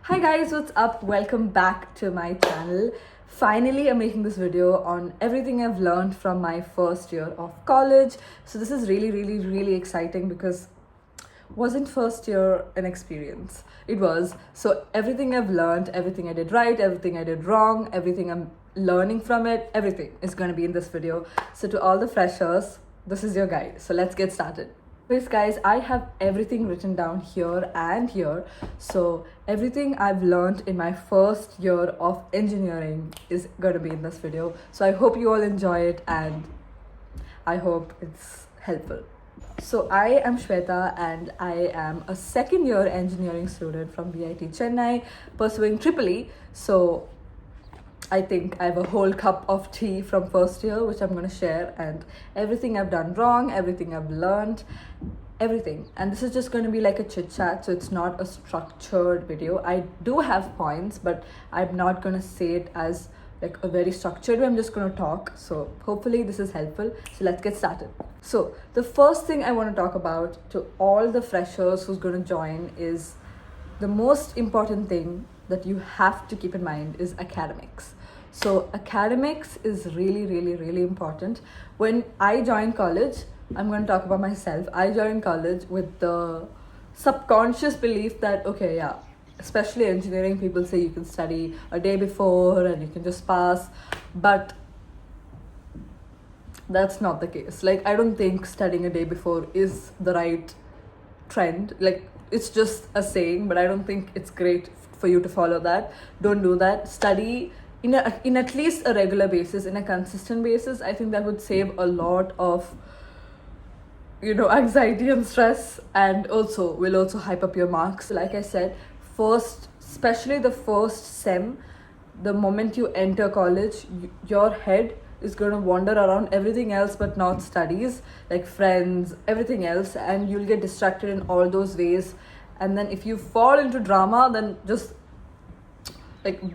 Hi guys, what's up? Welcome back to my channel. Finally, I'm making this video on everything I've learned from my first year of college. So this is really exciting because wasn't first year an experience. It was. So everything I've learned, everything I did right, everything I did wrong, everything I'm learning from it, everything is going to be in this video. So to all the freshers, this is your guide. So let's get started. Please guys, I have everything written down here and here. So everything I've learned in my first year of engineering is going to be in this video. So I hope you all enjoy it and I hope it's helpful. So I am Shweta and I am a second year engineering student from VIT Chennai pursuing Triple E. So I think I have a whole cup of tea from first year which I'm going to share, and everything I've done wrong, everything I've learned, everything. And this is just going to be like a chit chat, so it's not a structured video. I do have points, but I'm not going to say it as like a very structured way. I'm just going to talk. So hopefully this is helpful. So let's get started. So the first thing I want to talk about to all the freshers who's going to join is the most important thing that you have to keep in mind is academics. So academics is really important. When I joined college, I'm going to talk about myself. I joined college with the subconscious belief that, okay, yeah, especially engineering, people say you can study a day before and you can just pass. But that's not the case. Like, I don't think studying a day before is the right trend. Like, it's just a saying, but I don't think it's great for you to follow that. Don't do that. Study in at least a regular basis, in a consistent basis. I think that would save a lot of anxiety and stress, and also will also hype up your marks. Like I said, especially the first sem, the moment you enter college, your head is going to wander around everything else but not studies, like friends, everything else, and you'll get distracted in all those ways. And then if you fall into drama, then just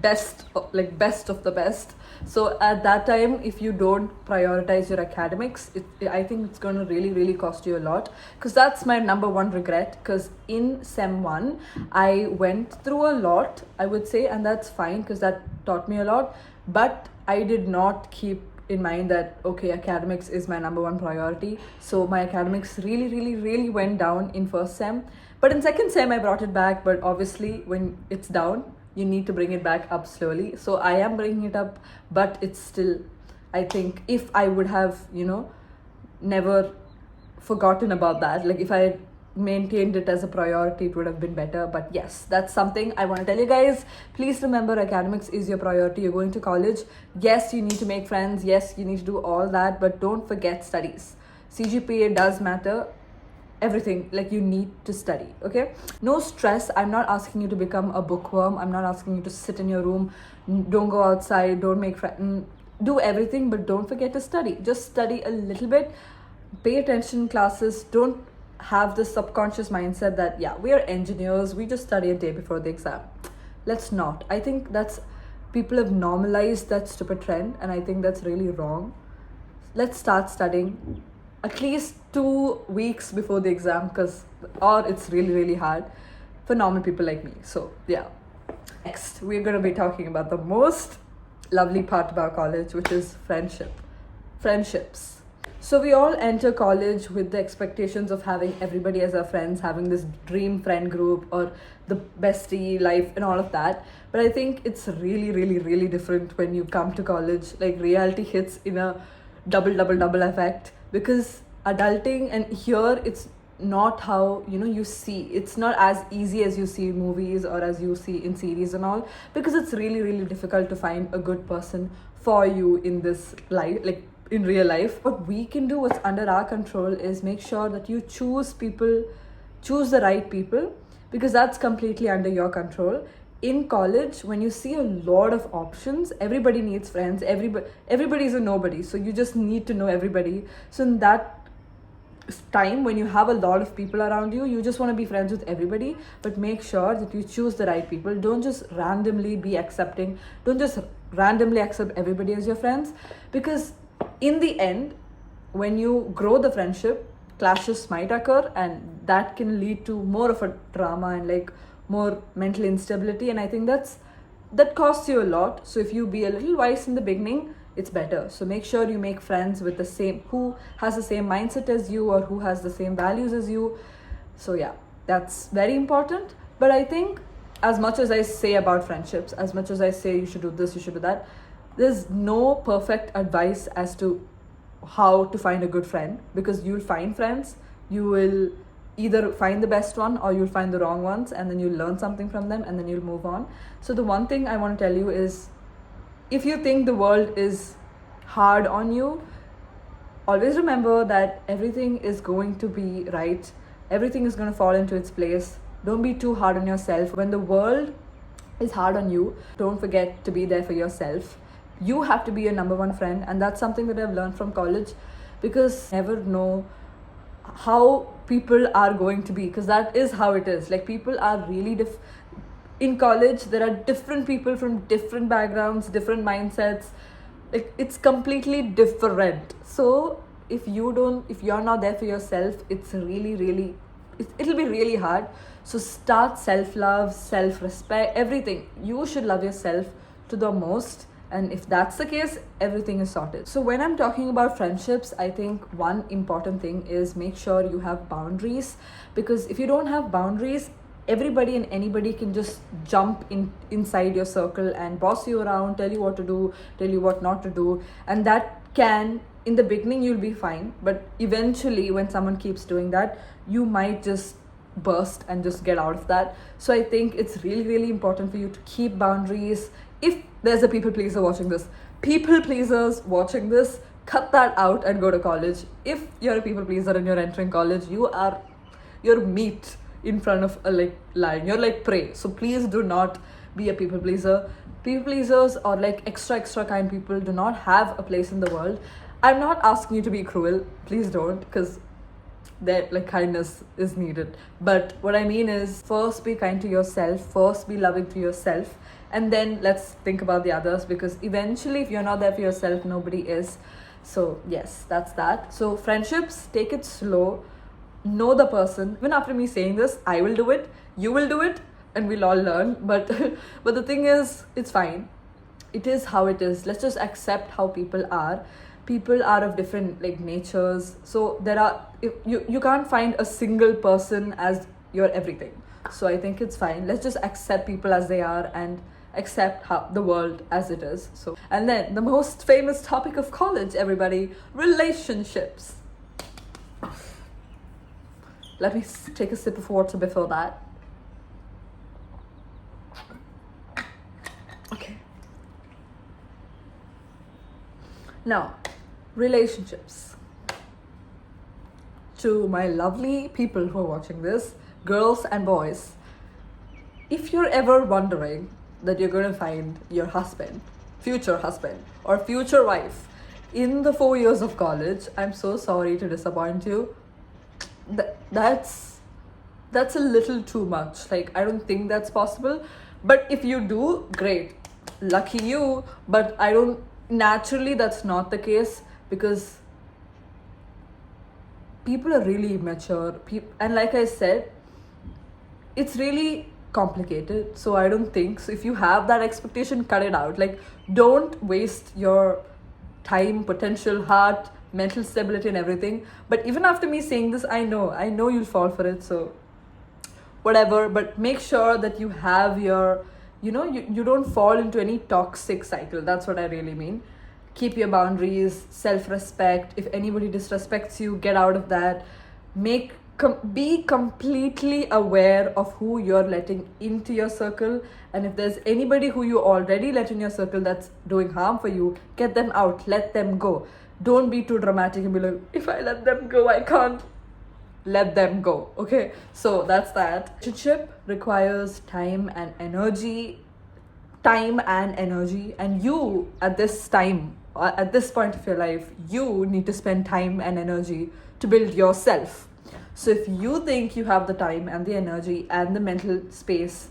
best of the best. So at that time, if you don't prioritize your academics, I think it's going to really cost you a lot, because that's my number one regret. Because in sem 1 I went through a lot, I would say, and that's fine because that taught me a lot, but I did not keep in mind that, okay, academics is my number one priority. So my academics really went down in first sem, but in second sem I brought it back. But obviously when it's down, you need to bring it back up slowly. So I am bringing it up, but it's still, I think if I would have never forgotten about that, like if I had maintained it as a priority, it would have been better. But yes, that's something I want to tell you guys. Please remember, academics is your priority. You're going to college. Yes, you need to make friends. Yes, you need to do all that, but don't forget studies. CGPA does matter. Everything, like, you need to study. Okay, no stress. I'm not asking you to become a bookworm. I'm not asking you to sit in your room, don't go outside, don't make friends, do everything, but don't forget to study. Just study a little bit, pay attention in classes. Don't have this subconscious mindset that, yeah, we are engineers, we just study a day before the exam. Let's not. I think that's, people have normalized that stupid trend, and I think that's really wrong. Let's start studying at least 2 weeks before the exam, or it's really hard for normal people like me. So yeah, next we're going to be talking about the most lovely part about college, which is friendships. So we all enter college with the expectations of having everybody as our friends, having this dream friend group or the bestie life and all of that. But I think it's really different when you come to college. Like, reality hits in a double effect, because adulting, and here it's not how you see, it's not as easy as you see in movies or as you see in series and all, because it's really difficult to find a good person for you in this life, like in real life. What we can do, what's under our control, is make sure that you choose the right people, because that's completely under your control. In college, when you see a lot of options, everybody needs friends, everybody's a nobody, so you just need to know everybody. So in that time, when you have a lot of people around you, you just want to be friends with everybody, but make sure that you choose the right people. Don't just randomly accept everybody as your friends, because in the end, when you grow the friendship, clashes might occur, and that can lead to more of a drama and like more mental instability, and I think that costs you a lot. So if you be a little wise in the beginning, it's better. So make sure you make friends with the same, who has the same mindset as you or who has the same values as you. So yeah, that's very important. But I think, as much as I say about friendships, as much as I say you should do this, you should do that, there's no perfect advice as to how to find a good friend, because you'll find friends, you will either find the best one or you'll find the wrong ones, and then you'll learn something from them and then you'll move on. So the one thing I want to tell you is, if you think the world is hard on you, always remember that everything is going to be right, everything is going to fall into its place. Don't be too hard on yourself. When the world is hard on you, don't forget to be there for yourself. You have to be your number one friend, and that's something that I've learned from college, because never know how people are going to be, because that is how it is. Like, people are really in college there are different people from different backgrounds, different mindsets. Like, it's completely different. So if you're not there for yourself, it's really it'll be really hard. So start self-love, self-respect, everything. You should love yourself to the most, and if that's the case, everything is sorted. So when I'm talking about friendships, I think one important thing is make sure you have boundaries, because if you don't have boundaries, everybody and anybody can just jump inside your circle and boss you around, tell you what to do, tell you what not to do, and that can, in the beginning you'll be fine, but eventually when someone keeps doing that, you might just burst and just get out of that. So I think it's really important for you to keep boundaries. If there's a people pleaser watching this, people pleasers watching this, cut that out and go to college. If you're a people pleaser and you're entering college, you're meat in front of a lion, you're like prey. So please do not be a people pleaser. People pleasers, or like extra kind people, do not have a place in the world. I'm not asking you to be cruel, please don't, because that like kindness is needed. But what I mean is, first be kind to yourself, first be loving to yourself, and then let's think about the others, because eventually if you're not there for yourself, nobody is. So yes, that's that. So friendships, take it slow, know the person. Even after me saying this, I will do it, you will do it, and we'll all learn. But the thing is, it's fine, it is how it is. Let's just accept how people are of different like natures. So you can't find a single person as your everything. So I think it's fine, let's just accept people as they are and accept how the world as it is. So, and then the most famous topic of college, everybody, relationships. Let me take a sip of water before that. Okay. Now, relationships. To my lovely people who are watching this, girls and boys, if you're ever wondering that you're going to find your husband, future husband, or future wife in the 4 years of college, I'm so sorry to disappoint you. That's a little too much. Like, I don't think that's possible. But if you do, great, lucky you. But naturally that's not the case, because people are really immature, and like I said, it's really complicated. So I don't think so. If you have that expectation, cut it out. Like, don't waste your time, potential, heart, mental stability and everything. But even after me saying this, I know you'll fall for it. So whatever, but make sure that you have your, you don't fall into any toxic cycle. That's what I really mean. Keep your boundaries, self-respect. If anybody disrespects you, get out of that. Be completely aware of who you're letting into your circle, and if there's anybody who you already let in your circle that's doing harm for you, get them out, let them go. Don't be too dramatic and be like, if I let them go, I can't. Let them go. Okay, so that's that. Relationship requires time and energy, and you at this point of your life, you need to spend time and energy to build yourself. So if you think you have the time and the energy and the mental space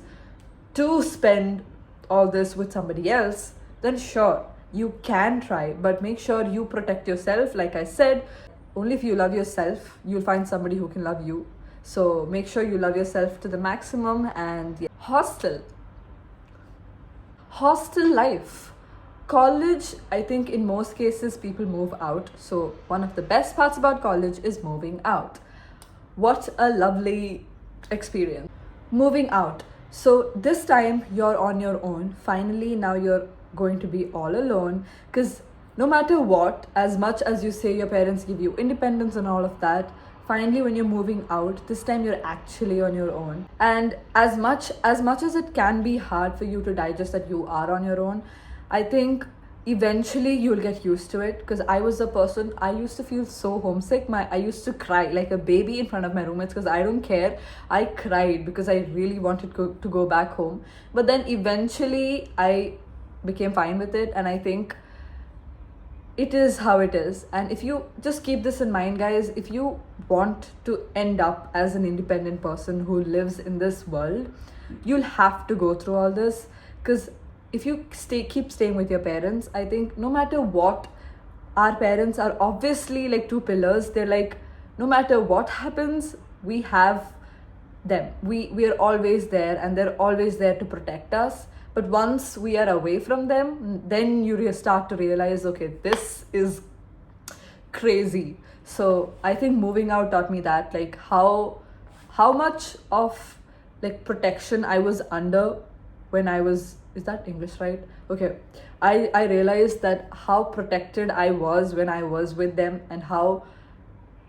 to spend all this with somebody else, then sure, you can try, but make sure you protect yourself. Like I said, only if you love yourself, you'll find somebody who can love you. So make sure you love yourself to the maximum. And yeah. Hostel life. College, I think in most cases people move out. So one of the best parts about college is moving out. What a lovely experience. Moving out. So this time you're on your own. Finally, now you're going to be all alone, because no matter what, as much as you say your parents give you independence and all of that, finally when you're moving out, this time you're actually on your own. And as much as it can be hard for you to digest that you are on your own, I think eventually you'll get used to it. Because I was a person, I used to feel so homesick. I used to cry like a baby in front of my roommates, because I don't care, I cried because I really wanted to go back home. But then eventually I became fine with it, and I think it is how it is. And if you just keep this in mind, guys, if you want to end up as an independent person who lives in this world, you'll have to go through all this. Because if you keep staying with your parents, I think no matter what, our parents are obviously like two pillars. They're like, no matter what happens, we have them. We are always there, and they're always there to protect us. But once we are away from them, then you start to realize, okay, this is crazy. So I think moving out taught me that, like how much of like protection I was under when I was, is that English right? Okay. I realized that how protected I was when I was with them, and how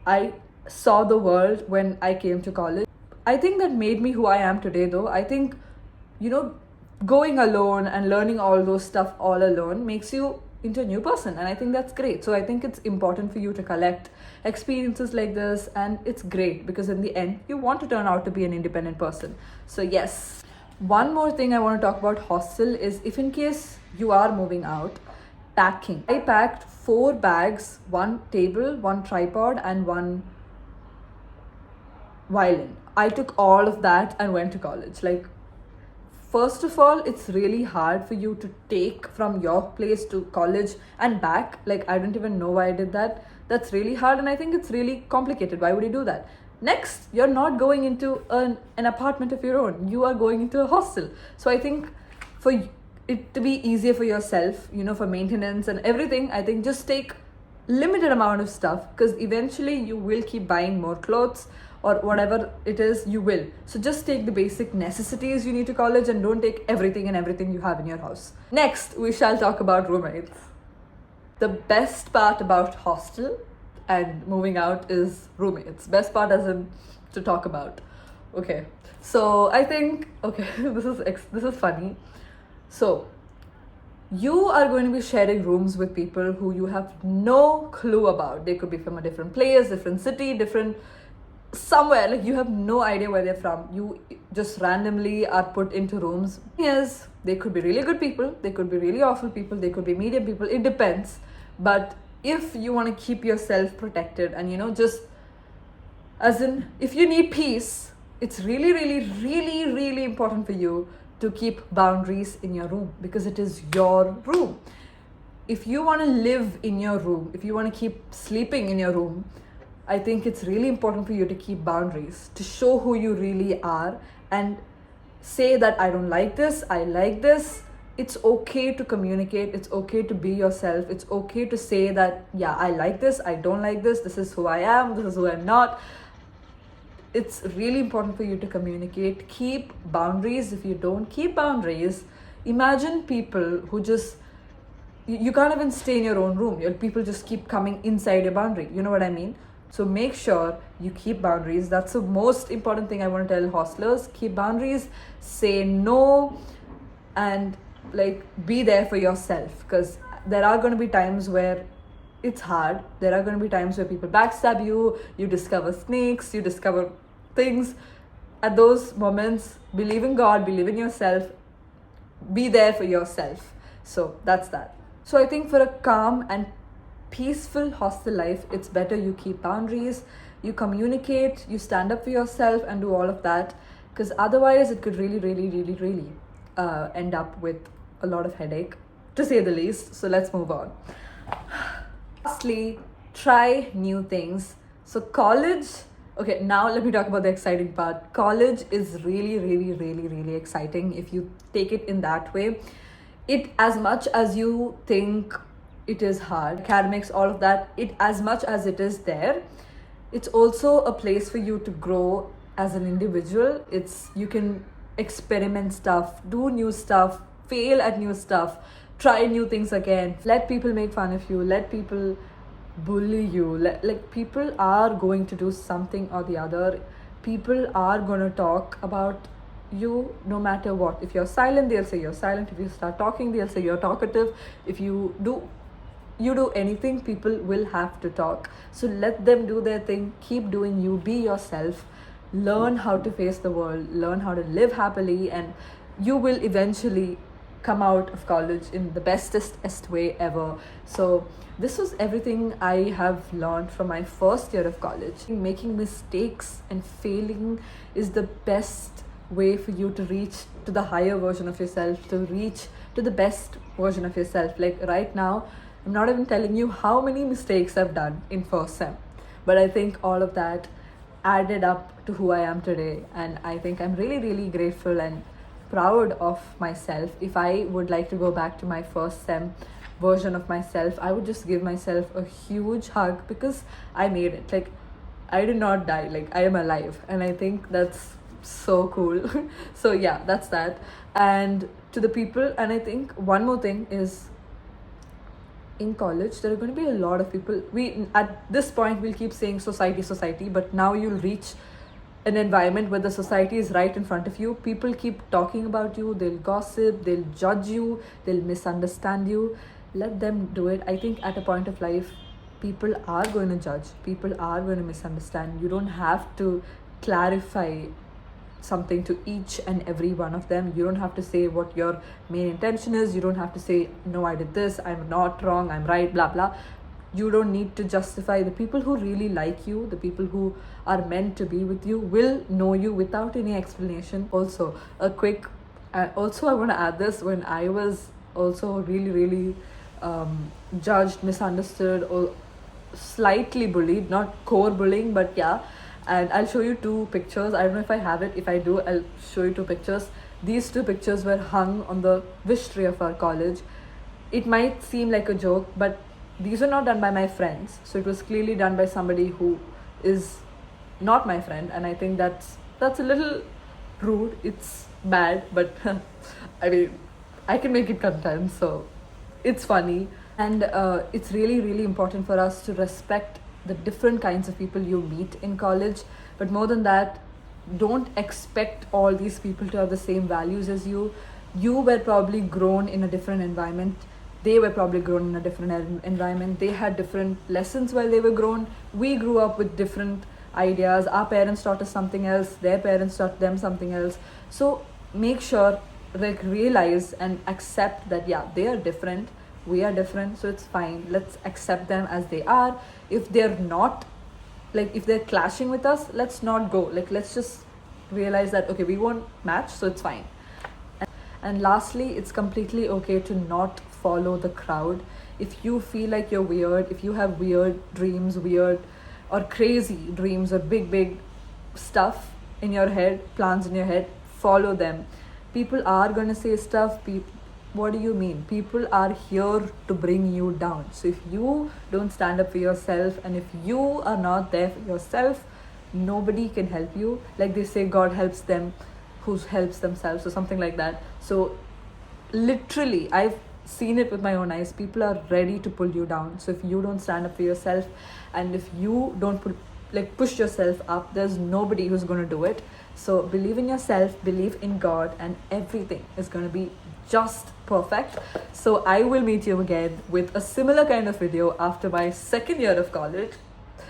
I saw the world when I came to college. I think that made me who I am today, though. I think, going alone and learning all those stuff all alone makes you into a new person, and I think that's great. So I think it's important for you to collect experiences like this, and it's great because in the end you want to turn out to be an independent person. So yes. One more thing I want to talk about hostel is, if in case you are moving out, packing. I packed 4 bags, 1 table, 1 tripod, and 1 violin. I took all of that and went to college. Like, first of all, it's really hard for you to take from your place to college and back. Like, I don't even know why I did that. That's really hard, and I think it's really complicated. Why would you do that? Next, you're not going into an apartment of your own. You are going into a hostel. So I think for it to be easier for yourself, for maintenance and everything, I think just take limited amount of stuff, because eventually you will keep buying more clothes or whatever it is, you will. So just take the basic necessities you need to college, and don't take everything you have in your house. Next, we shall talk about roommates. The best part about hostel and moving out is roommates. Best part as in to talk about. Okay. So I think, okay, this is funny. So you are going to be sharing rooms with people who you have no clue about. They could be from a different place, different city, different somewhere. Like, you have no idea where they're from. You just randomly are put into rooms. Yes, they could be really good people, they could be really awful people, they could be medium people. It depends. But if you want to keep yourself protected, and just as in, if you need peace, it's really, really, really, really important for you to keep boundaries in your room, because it is your room. If you want to live in your room, if you want to keep sleeping in your room, I think it's really important for you to keep boundaries, to show who you really are, and say that I don't like this, I like this. It's okay to communicate. It's okay to be yourself. It's okay to say that, yeah, I like this, I don't like this, this is who I am, this is who I'm not. It's really important for you to communicate. Keep boundaries. If you don't keep boundaries, imagine people who just, you can't even stay in your own room. People just keep coming inside your boundary. You know what I mean? So make sure you keep boundaries. That's the most important thing I want to tell hostlers. Keep boundaries, say no, and like be there for yourself, because there are going to be times where it's hard. There are going to be times where people backstab you, you discover snakes, you discover things. At those moments, believe in God, believe in yourself, be there for yourself. So that's that. So I think for a calm and peaceful hostel life, it's better you keep boundaries, you communicate, you stand up for yourself and do all of that, because otherwise it could really, really, really, really end up with a lot of headache, to say the least. So let's move on. Lastly, try new things. So college, Okay, now let me talk about the exciting part. College is really, really, really, really exciting if you take it in that way. It, as much as you think it is hard, academics, all of that, it, as much as it is there, it's also a place for you to grow as an individual. It's, you can experiment stuff, do new stuff, fail at new stuff, try new things again, let people make fun of you, let people bully you, like people are going to do something or the other. People are going to talk about you no matter what. If you're silent, they'll say you're silent. If you start talking, they'll say you're talkative. If you do anything, people will have to talk. So let them do their thing, keep doing you, be yourself, learn how to face the world, learn how to live happily, and you will eventually come out of college in the bestest way ever. So this was everything I have learned from my first year of college. Making mistakes and failing is the best way for you to reach to the higher version of yourself, to reach to the best version of yourself. Like right now, I'm not even telling you how many mistakes I've done in first sem, but I think all of that added up to who I am today, and I think I'm really, really grateful and proud of myself. If I would like to go back to my first sem version of myself, I would just give myself a huge hug because I made it. Like, I did not die, like I am alive, and I think that's so cool. So yeah, that's that. And to the people, and I think one more thing is, in college there are going to be a lot of people. We, at this point, we'll keep saying society, but now you'll reach an environment where the society is right in front of you. People keep talking about you, they'll gossip, they'll judge you, they'll misunderstand you. Let them do it. I think at a point of life, people are going to judge, people are going to misunderstand. You don't have to clarify something to each and every one of them. You don't have to say what your main intention is. You don't have to say, no, I did this, I'm not wrong, I'm right, blah blah. You don't need to justify. The people who really like you, the people who are meant to be with you, will know you without any explanation. Also, a quick also I want to add this. When I was also really, really judged, misunderstood, or slightly bullied, not core bullying, but yeah. And I'll show you two pictures. I don't know if I have it. If I do, I'll show you two pictures. These two pictures were hung on the wish tree of our college. It might seem like a joke, but these were not done by my friends. So it was clearly done by somebody who is not my friend. And I think that's a little rude. It's bad, but I mean, I can make it content, so it's funny. And it's really, really important for us to respect the different kinds of people you meet in college. But more than that, don't expect all these people to have the same values as you. You were probably grown in a different environment. They were probably grown in a different environment. They had different lessons while they were grown. We grew up with different ideas. Our parents taught us something else, their parents taught them something else. So make sure, like, realize and accept that yeah, they are different, we are different, so it's fine. Let's accept them as they are. If they're not, like, if they're clashing with us, let's not go. Like, let's just realize that okay, we won't match, so it's fine. And lastly, it's completely okay to not follow the crowd. If you feel like you're weird, if you have weird dreams, weird or crazy dreams, or big stuff in your head, plans in your head, follow them. People are going to say stuff. What do you mean? People are here to bring you down. So if you don't stand up for yourself, and if you are not there for yourself, nobody can help you. Like they say, God helps them who helps themselves, or something like that. So literally, I've seen it with my own eyes. People are ready to pull you down. So if you don't stand up for yourself, and if you don't push yourself up, there's nobody who's going to do it. So believe in yourself, believe in God, and everything is going to be just perfect. So I will meet you again with a similar kind of video after my second year of college.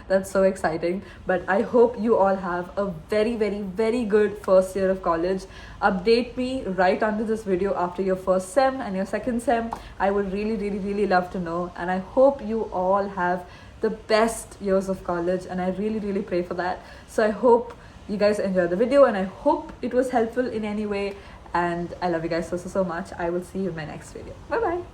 That's so exciting. But I hope you all have a very, very, very good first year of college. Update me right under this video after your first sem and your second sem. I would really, really, really love to know. And I hope you all have the best years of college, and I really, really pray for that. So I hope you guys enjoyed the video, and I hope it was helpful in any way. And I love you guys so much. I will see you in my next video. Bye bye.